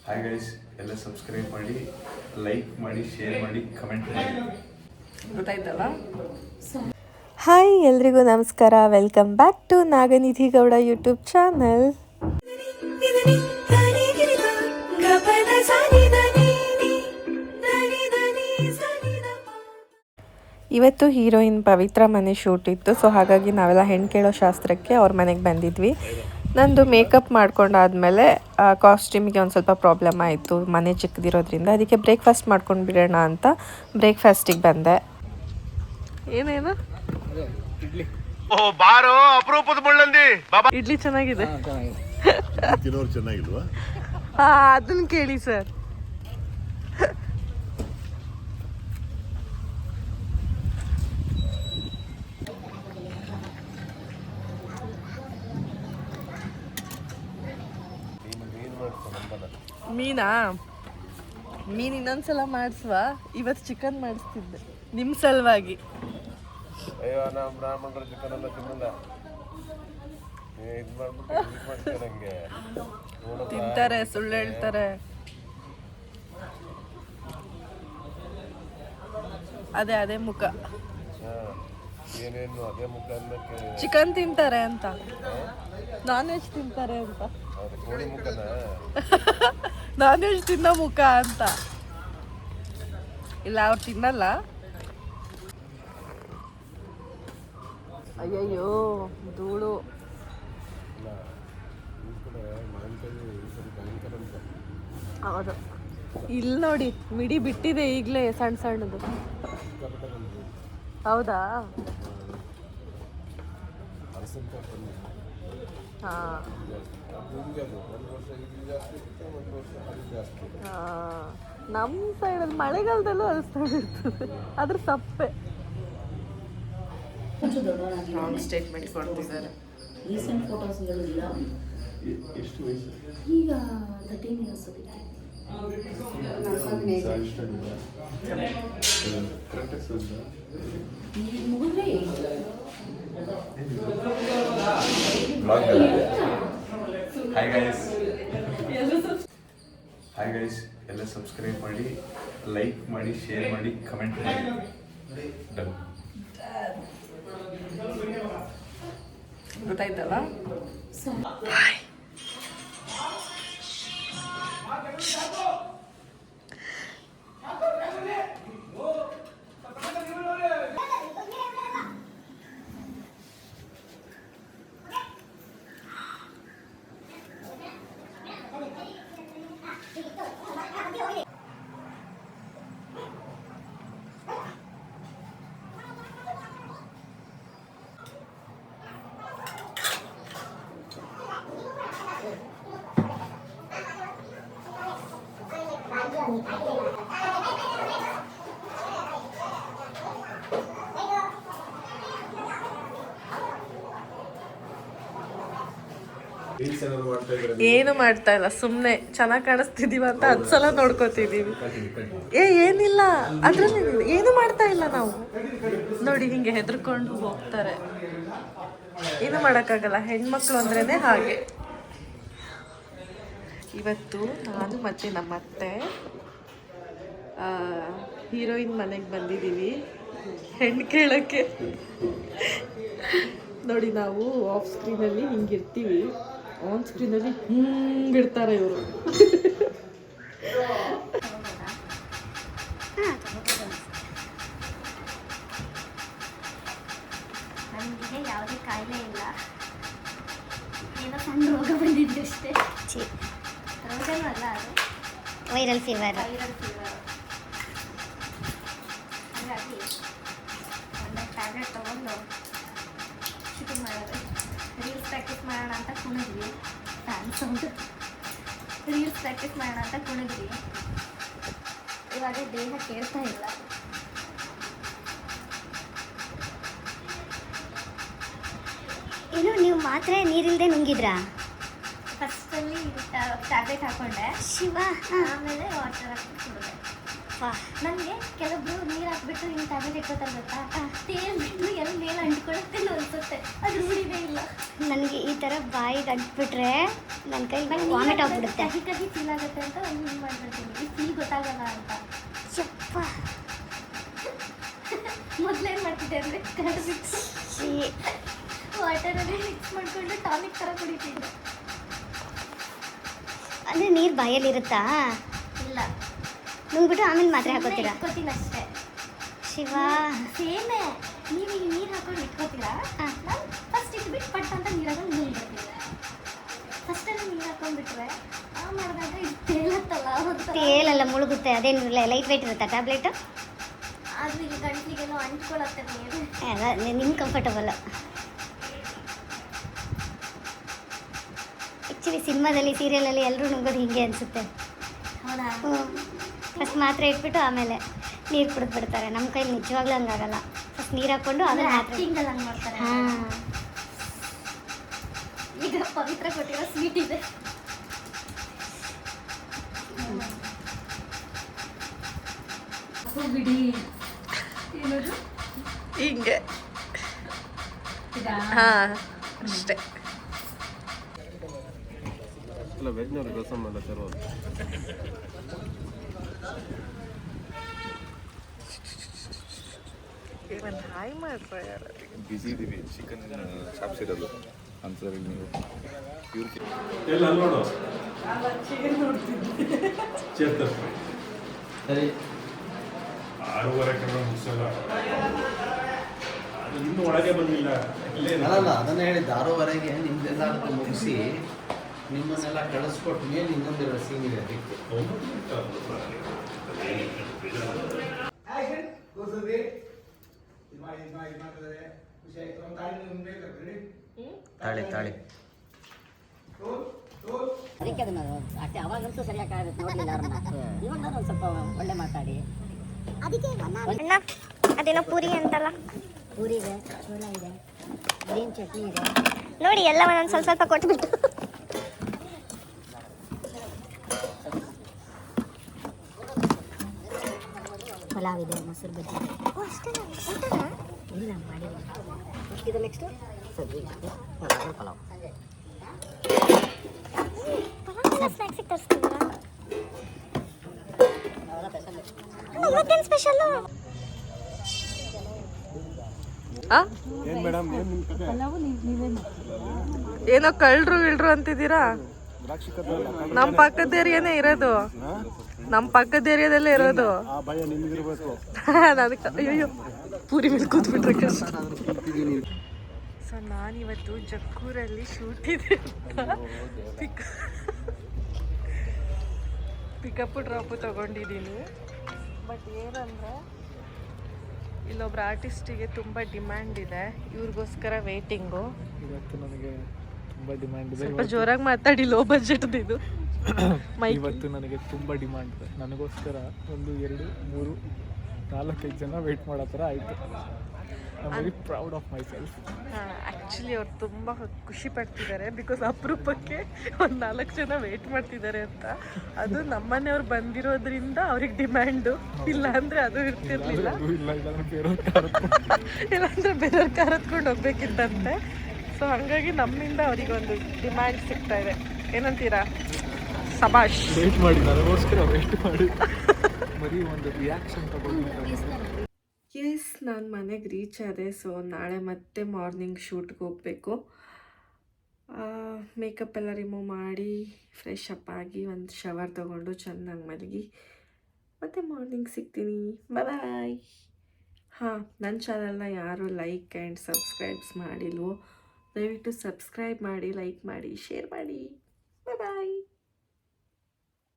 Hi guys, ಎಲ್ಲ subscribe ಮಾಡಿ, like ಮಾಡಿ, ಶೇರ್ ಮಾಡಿ, ಕಮೆಂಟ್ ಮಾಡಿ. ಗೊತ್ತಾಯ್ತಲ್ಲ? ಹಾಯ್ ಎಲ್ರಿಗೂ ನಮಸ್ಕಾರ. Welcome back to Naganidhi Gowda YouTube channel. ಇವತ್ತು ಹೀರೋಯಿನ್ ಪವಿತ್ರ ಮನೆ ಶೂಟ್ ಇತ್ತು. ಸೊ ಹಾಗಾಗಿ ನಾವೆಲ್ಲ ಹೆಣ್ಣು ಕೇಳೋ ಶಾಸ್ತ್ರಕ್ಕೆ ಅವ್ರ ಮನೆಗೆ ಬಂದಿದ್ವಿ. ನಂದು ಮೇಕಪ್ ಮಾಡ್ಕೊಂಡಾದ್ಮೇಲೆ ಕಾಸ್ಟ್ಯೂಮಿಗೆ ಒಂದು ಸ್ವಲ್ಪ ಪ್ರಾಬ್ಲಮ್ ಆಯಿತು, ಮನೆ ಚಿಕ್ಕದಿರೋದ್ರಿಂದ. ಅದಕ್ಕೆ ಬ್ರೇಕ್ಫಾಸ್ಟ್ ಮಾಡ್ಕೊಂಡು ಬಿಡೋಣ ಅಂತ ಬ್ರೇಕ್ಫಾಸ್ಟಿಗೆ ಬಂದೆ. ಏನೇನು ಬಾರೋ ಅಪರೂಪದ ಮುಳ್ಳಂದಿ ಇಡ್ಲಿ ಚೆನ್ನಾಗಿದೆ. ಚೆನ್ನಾಗಿಲ್ವಾ? ಅದನ್ನ ಕೇಳಿ ಸರ್. ಮೀನು ಇನ್ನೊಂದ್ಸಲ ಮಾಡಿಸುವ. ಇವತ್ತು ಚಿಕನ್ ಮಾಡಿಸ್ತಿದ್ದೆ ನಿಮ್ಮ ಸಲುವಾಗಿ. ಅಯ್ಯೋ, ನಮ್ಮ ಬ್ರಾಹ್ಮಣರು ಚಿಕನ್ ಎಲ್ಲ ತಿನ್ನಲ್ಲ. ನಂಗೆ ತಿಂತಾರೆ, ಸುಳ್ಳು ಹೇಳ್ತಾರೆ. ಅದೇ ಮುಖ. ಏನೇನು ಅದೇ ಮುಖ ಅನ್ನಕ್ಕೆ ಚಿಕನ್ ತಿಂತಾರೆ ಅಂತ, ನಾನ್ ವೆಜ್ ತಿಂತಾರೆ ಅಂತ. ಕೋಳಿ ಮುಖನ ನಾನ್ ವೆಜ್ ತಿನ್ನೋ ಮುಖ ಅಂತ. ಇಲ್ಲ, ಅವ್ರು ತಿನ್ನಲ್ಲ. ಅಯ್ಯಯ್ಯೋ ಧೂಳು. ಹೌದು, ಇಲ್ಲಿ ನೋಡಿ ಮಿಡಿ ಬಿಟ್ಟಿದೆ ಈಗಲೇ ಸಣ್ಣ ಸಣ್ಣದು. ಹೌದಾ? ನಮ್ಮ ಸೈಡಲ್ಲಿ ಮಳೆಗಾಲದಲ್ಲೂ ಅನಿಸ್ತಾ ಇರ್ತದೆ, ಅದ್ರ ಸಪ್ಪೆ. ರಾಂಗ್ ಸ್ಟೇಟ್ಮೆಂಟ್ ಕೊಡ್ತಿದ್ದಾರೆ. ರೀಸೆಂಟ್ ಫೋಟೋಸ್ಗಳಿಲ್ಲ. ಎಷ್ಟು ವಯಸ್ಸು? ಈಗ 13 ಇಯರ್ಸ್ ಆಗಿದೆ. ಮುಗಿದ್ರೆ ಹಾಯ್ ಗೈಸ್, ಎಲ್ಲ ಸಬ್ಸ್ಕ್ರೈಬ್ ಮಾಡಿ, ಲೈಕ್ ಮಾಡಿ, ಶೇರ್ ಮಾಡಿ, ಕಮೆಂಟ್ ಮಾಡಿ. ಡನ್. ಗೊತ್ತಾಯ್ತಲ್ಲ? ಏನು ಮಾಡ್ತಾ ಇಲ್ಲ, ಸುಮ್ಮನೆ ಚೆನ್ನಾಗಿ ಕಾಣಿಸ್ತಿದೀವ ಅಂತ 10 ಸಲ ನೋಡ್ಕೋತಿದೀವಿ. ಏನಿಲ್ಲ ಅದ್ರಲ್ಲಿ, ಏನು ಮಾಡ್ತಾ ಇಲ್ಲ ನಾವು. ನೋಡಿ ಹಿಂಗೆ ಹೆದರ್ಕೊಂಡು ಹೋಗ್ತಾರೆ. ಏನು ಮಾಡೋಕ್ಕಾಗಲ್ಲ, ಹೆಣ್ಮಕ್ಳು ಅಂದ್ರೇನೆ ಹಾಗೆ. ಇವತ್ತು ನಾನು ಮತ್ತೆ ನಮ್ಮ ಅತ್ತೆ ಹೀರೋಯಿನ್ ಮನೆಗೆ ಬಂದಿದ್ದೀವಿ ಹೆಣ್ಣು ಕೇಳೋಕ್ಕೆ. ನೋಡಿ, ನಾವು ಆಫ್ ಸ್ಕ್ರೀನಲ್ಲಿ ಹಿಂಗಿರ್ತೀವಿ, ಆನ್ ಸ್ಕ್ರೀನಲ್ಲಿ ಹಿಂಗಿರ್ತಾರೆ ಇವರು. ನನಗೆ ಯಾವುದೇ ಕಾಯಿಲೆ ಇಲ್ಲ, ಏನೋ ಸಣ್ಣ ರೋಗ ಬಂದಿದ್ದು ಅಷ್ಟೇ. ರೋಗನೂ ಅಲ್ಲ, ಅದು ವೈರಲ್ ಫೀವರ್. ಹಾಗಾಗಿ ಒಂದು ಟ್ಯಾಬ್ಲೆಟ್ ತೊಗೊಂಡು ಶೂಟಿಂಗ್ ಮಾಡೋದು. ರೀಲ್ಸ್ ಪ್ರಾಕ್ಟೀಸ್ ಮಾಡೋಣ ಅಂತ ಕುಣಿದ್ವಿ. ರೀಲ್ಸ್ ಪ್ರಾಕ್ಟೀಸ್ ಮಾಡೋಣ ಅಂತ ಕುಣಿದ್ವಿ. ಇವಾಗ ದೇಹ ಕೇಳ್ತಾ ಇಲ್ಲ. ಏನು ನೀವು ಮಾತ್ರೆ ನೀರಿಲ್ಲದೆ ನುಂಗಿದ್ರಾ? ಫಸ್ಟಲ್ಲಿ ಟ್ಯಾಬ್ಲೆಟ್ ಹಾಕೊಂಡೆ, ಶಿವ. ಆಮೇಲೆ ವಾಟರ್ ಹಾಕಿ ಕುಡಿದೆ. ನನಗೆ ಕೆಲವೊಬ್ರು ನೀರು ಹಾಕ್ಬಿಟ್ಟು ಹಿಂಗೆ ತಲೆಗೆ ಇಟ್ಕೋತಾರೆ ಗೊತ್ತಾ, ತೇಲ್ಬಿಟ್ಟು ಎಲ್ಲಿ ಮೇಲೆ ಅಂಟ್ಕೊಳುತ್ತೆ ಅನ್ಸುತ್ತೆ, ಅದು ರೂಢಿನೇ ಇಲ್ಲ ನನಗೆ. ಈ ಥರ ಬಾಯಿಗೆ ಅಂಟ್ಬಿಟ್ರೆ ನನ್ನ ಕೈಲಿ ವಾಮಿಟ್ ಆಗ್ಬಿಡುತ್ತೆ. ಕಹಿ ಕಹಿ ಫೀಲ್ ಆಗುತ್ತೆ ಅಂತ ಒಂದು ಹಿಂಗೆ ಮಾಡ್ಬಿಡ್ತೀನಿ, ಈ ಫೀಲ್ ಗೊತ್ತಾಗಲ್ಲ ಅಂತ. ಯಪ್ಪ, ಮೊದಲೇನು ಮಾಡ್ತಿದ್ದೆ ಅಂದರೆ ಕರೆದು ಬಿಟ್ಟು ವಾಟರಲ್ಲಿ ಮಿಕ್ಸ್ ಮಾಡಿಕೊಂಡು ಟಾನಿಕ್ ಥರ ಕುಡಿತಿದ್ದೆ. ಅಂದರೆ ನೀರು ಬಾಯಲ್ಲಿರುತ್ತಾ? ಇಲ್ಲ, ನುಂಗ್ಬಿಟ್ಟು ಆಮೇಲೆ ಮಾತ್ರೆ ಹಾಕೋತೀರಾ? ಇಟ್ಕೋತೀನಿ ಅಷ್ಟೇ. ಶಿವ, ಸೇಮೇ ನೀವು ಈಗ ನೀರು ಹಾಕೊಂಡು ಇಟ್ಕೋತೀರಾ, ನಾನು ಫಸ್ಟ್ ಇಟ್ಬಿಟ್ಟು ಪಟ್ ಅಂತ ನೀರಾಗ ನುಂಗ್ಬಿಡ್ತೀನಿ. ಫಸ್ಟಲ್ಲಿ ನೀರು ಹಾಕೊಂಡ್ಬಿಟ್ರೆ ಮಾಡಿದಾಗ ಇದು ತೇಲತ್ತಲ್ಲ ಅಂತ. ತೇಲೆಲ್ಲ ಮುಳುಗುತ್ತೆ. ಅದೇನು ಲೈಟ್ ವೆಯ್ಟ್ ಇರುತ್ತಾ ಟ್ಯಾಬ್ಲೆಟು? ಅದು ಈಗ ಗಂಟ್ಲಿಗೆಲ್ಲ ಅಂಟ್ಕೊಳತ್ತೆ ನೀರು. ನಿಮ್ಗೆ ಕಂಫರ್ಟಬಲ್. ಆ್ಯಕ್ಚುಲಿ ಸಿನಿಮಾದಲ್ಲಿ ಸೀರಿಯಲಲ್ಲಿ ಎಲ್ಲರೂ ನುಂಗೋದು ಹಿಂಗೆ ಅನಿಸುತ್ತೆ. ಹೌದಾ? ಫಸ್ಟ್ ಮಾತ್ರೆ ಇಟ್ಬಿಟ್ಟು ಆಮೇಲೆ ನೀರು ಕುಡಿದ್ಬಿಡ್ತಾರೆ. ನಮ್ಮ ಕೈಲಿ ನಿಜವಾಗ್ಲೂ ಹಂಗಾಗಲ್ಲ. ಫಸ್ಟ್ ನೀರು ಹಾಕ್ಕೊಂಡು ಆಮೇಲೆ ಮಾತ್ರೆ. ಆ್ಯಕ್ಟಿಂಗಲ್ಲಿ ಹಂಗೆ ಮಾಡ್ತಾರೆ. ಹಾಂ, ಈಗ ಪವಿತ್ರ ಕೊಟ್ಟಿರೋ ಸ್ವೀಟ್ ಇದೆ. ಬಿಡಿ ಏನದು ಹಿಂಗೆ ಹಾಂ ಅಷ್ಟೇ. ಅಲ್ಲ ವೆಜ್ನವ್ರಿಗೆ ರಸಮ್ ಎಲ್ಲ ತರೋದು. ಒಂದು ಹಾಯ್ ಮಾಡ್ರೆ ಯಾರು ಬಿಸಿ ಇದ್ದೀವಿ, ಚಿಕನ್ ಚಾಪ್ಸಿರೋದು ಅನ್ಸರಿ ನೀವು ಇವ್ರಿಗೆ ಎಲ್ಲ ನೋಡು ಚೇತನ್ ಸರಿ 6:30 ಕಡೆ ಮುಗಿಸಲ್ಲ, ಅದು ಇನ್ನೂ ಒಳಗೆ ಬಂದಿಲ್ಲ. ಅಲ್ಲ ಅದನ್ನ ಹೇಳಿದ್ದು 6:30ಗೆ ನಿಮ್ದೆಲ್ಲ ಮುಗಿಸಿ ನಿಮ್ಮನ್ನೆಲ್ಲ ಕಳಿಸ್ಕೊಟ್ಟು ಮೇಲೆ ಇನ್ನೊಂದೆರಡು ಸೀನ್ ಇದೆ ಅದಕ್ಕೆ. ತಾಳಿ ತಾಳಿ ಅದಕ್ಕೆ ಅದನ್ನ ಅಷ್ಟೇ ಅವಾಗಂತೂ ಸರಿಯಾಗಿ ಆಗುತ್ತೆ ನೋಡಲಿಲ್ಲ ಅವ್ರನ್ನ. ಇವಾಗ ಒಂದು ಸ್ವಲ್ಪ ಒಳ್ಳೆ ಮಾತಾಡಿ. ಅಣ್ಣ ಅದೇನೋ ಪೂರಿ ಅಂತಲ್ಲ, ಪೂರಿ ಇದೆ, ಚೋಳ ಇದೆ, ಗ್ರೀನ್ ಚಟ್ನಿ ಇದೆ. ನೋಡಿ ಎಲ್ಲ ಒಂದೊಂದು ಸ್ವಲ್ಪ ಸ್ವಲ್ಪ ಕೊಟ್ಬಿಟ್ಟು. ಪಲಾವ್ ಇದೆ, ಮೊಸರು ಬಜ್ಜಿ ಇದೆ. ಇಲ್ಲ ಮಾಡಿಲ್ಲ. ಇದು ನೆಕ್ಸ್ಟು ಸಬ್ಜಿ ಇದೆ, ಪಲಾವ್. ಇವತ್ತೇನು ಸ್ಪೆಷಲ್ಲು? ಏನು ಮೇಡಮ್ ಏನು ನಿಮ್ಮ ಕತೆ? ಏನೋ ಕಳ್ರು ಇಳ್ರು ಅಂತಿದ್ದೀರಾ? ನಮ್ಮ ಪಕ್ಕದ ಏರಿಯಾನೇ ಇರೋದು, ನಮ್ಮ ಪಕ್ಕದ ಏರಿಯಾದಲ್ಲೇ ಇರೋದು. ಆ ಭಯ ನಿಮಗಿರ್ಬೇಕು. ನನಗೆ ಅಯ್ಯೋ ಪೂರಿ ಮೇಲೆ ಕೂತ್ಬಿಟ್ರೆ ಕಷ್ಟ. ಸೊ ನಾನಿವತ್ತು ಜಕ್ಕೂರಲ್ಲಿ ಶೂಟ್ ಇದೆ ಪಿಕಪ್ಪು ಡ್ರಾಪು ತೊಗೊಂಡಿದ್ದೀನಿ. ಬಟ್ ಏನಂದರೆ ಇಲ್ಲೊಬ್ರು ಆರ್ಟಿಸ್ಟಿಗೆ ತುಂಬ ಡಿಮ್ಯಾಂಡ್ ಇದೆ, ಇವ್ರಿಗೋಸ್ಕರ ವೇಟಿಂಗು. ಇವತ್ತು ನನಗೆ ತುಂಬ ಡಿಮ್ಯಾಂಡ್ ಇದೆ. ಸ್ವಲ್ಪ ಜೋರಾಗಿ ಮಾತಾಡಿ, ಲೋ ಬಜೆಟ್ದು ಇದು ಮೈಕ್. ಇವತ್ತು ನನಗೆ ತುಂಬ ಡಿಮ್ಯಾಂಡ್ ಇದೆ. ನನಗೋಸ್ಕರ 1 2 3 4 5 ಜನ ವೆಯ್ಟ್ ಮಾಡೋ ಥರ ಆಯಿತು. I am very proud of my self. Actually ಅವ್ರು ತುಂಬ ಖುಷಿ ಪಡ್ತಿದ್ದಾರೆ, ಬಿಕಾಸ್ ಅಪರೂಪಕ್ಕೆ ಒಂದು 4 ಜನ ವೆಯ್ಟ್ ಮಾಡ್ತಿದ್ದಾರೆ ಅಂತ. ಅದು ನಮ್ಮನೆಯವ್ರು ಬಂದಿರೋದ್ರಿಂದ ಅವ್ರಿಗೆ ಡಿಮ್ಯಾಂಡು, ಇಲ್ಲ ಅಂದರೆ ಅದು ಇರ್ತಿರ್ಲಿಲ್ಲ. ಇಲ್ಲಾಂದರೆ ಬೇರೆಯವ್ರ ಕಾರ್ ಹತ್ಕೊಂಡು ಹೋಗ್ಬೇಕಿತ್ತಂತೆ. ಸೊ ಹಾಗಾಗಿ ನಮ್ಮಿಂದ ಅವರಿಗೊಂದು ಡಿಮ್ಯಾಂಡ್ ಸಿಗ್ತಾ ಇದೆ. ಏನಂತೀರಾ? ಸಬಾಷ್. ವೆಯ್ಟ್ ಮಾಡಿ, ನನಗೋಸ್ಕರ ವೆಯ್ಟ್ ಮಾಡಿ, ಬರೀ ಒಂದು ರಿಯಾಕ್ಷನ್ ತಗೊಂಡು. ಎಸ್, ನಾನು ಮನೆಗೆ ರೀಚ್ ಆದೆ. ಸೊ ನಾಳೆ ಮತ್ತೆ ಮಾರ್ನಿಂಗ್ ಶೂಟ್ಗೆ ಹೋಗಬೇಕು. ಮೇಕಪ್ ಎಲ್ಲ ರಿಮೂವ್ ಮಾಡಿ ಫ್ರೆಶ್ ಅಪ್ ಆಗಿ ಒಂದು ಶವರ್ ತೊಗೊಂಡು ಚೆನ್ನಾಗಿ ಮಲಗಿ ಮತ್ತೆ ಮಾರ್ನಿಂಗ್ ಸಿಗ್ತೀನಿ. ಬಾಯ್. ಹಾಂ, ನನ್ನ ಚಾನಲ್ನ ಯಾರು ಲೈಕ್ ಆ್ಯಂಡ್ ಸಬ್ಸ್ಕ್ರೈಬ್ಸ್ ಮಾಡಿಲ್ವೋ ದಯವಿಟ್ಟು ಸಬ್ಸ್ಕ್ರೈಬ್ ಮಾಡಿ, ಲೈಕ್ ಮಾಡಿ, ಶೇರ್ ಮಾಡಿ. ಬಾಯ್.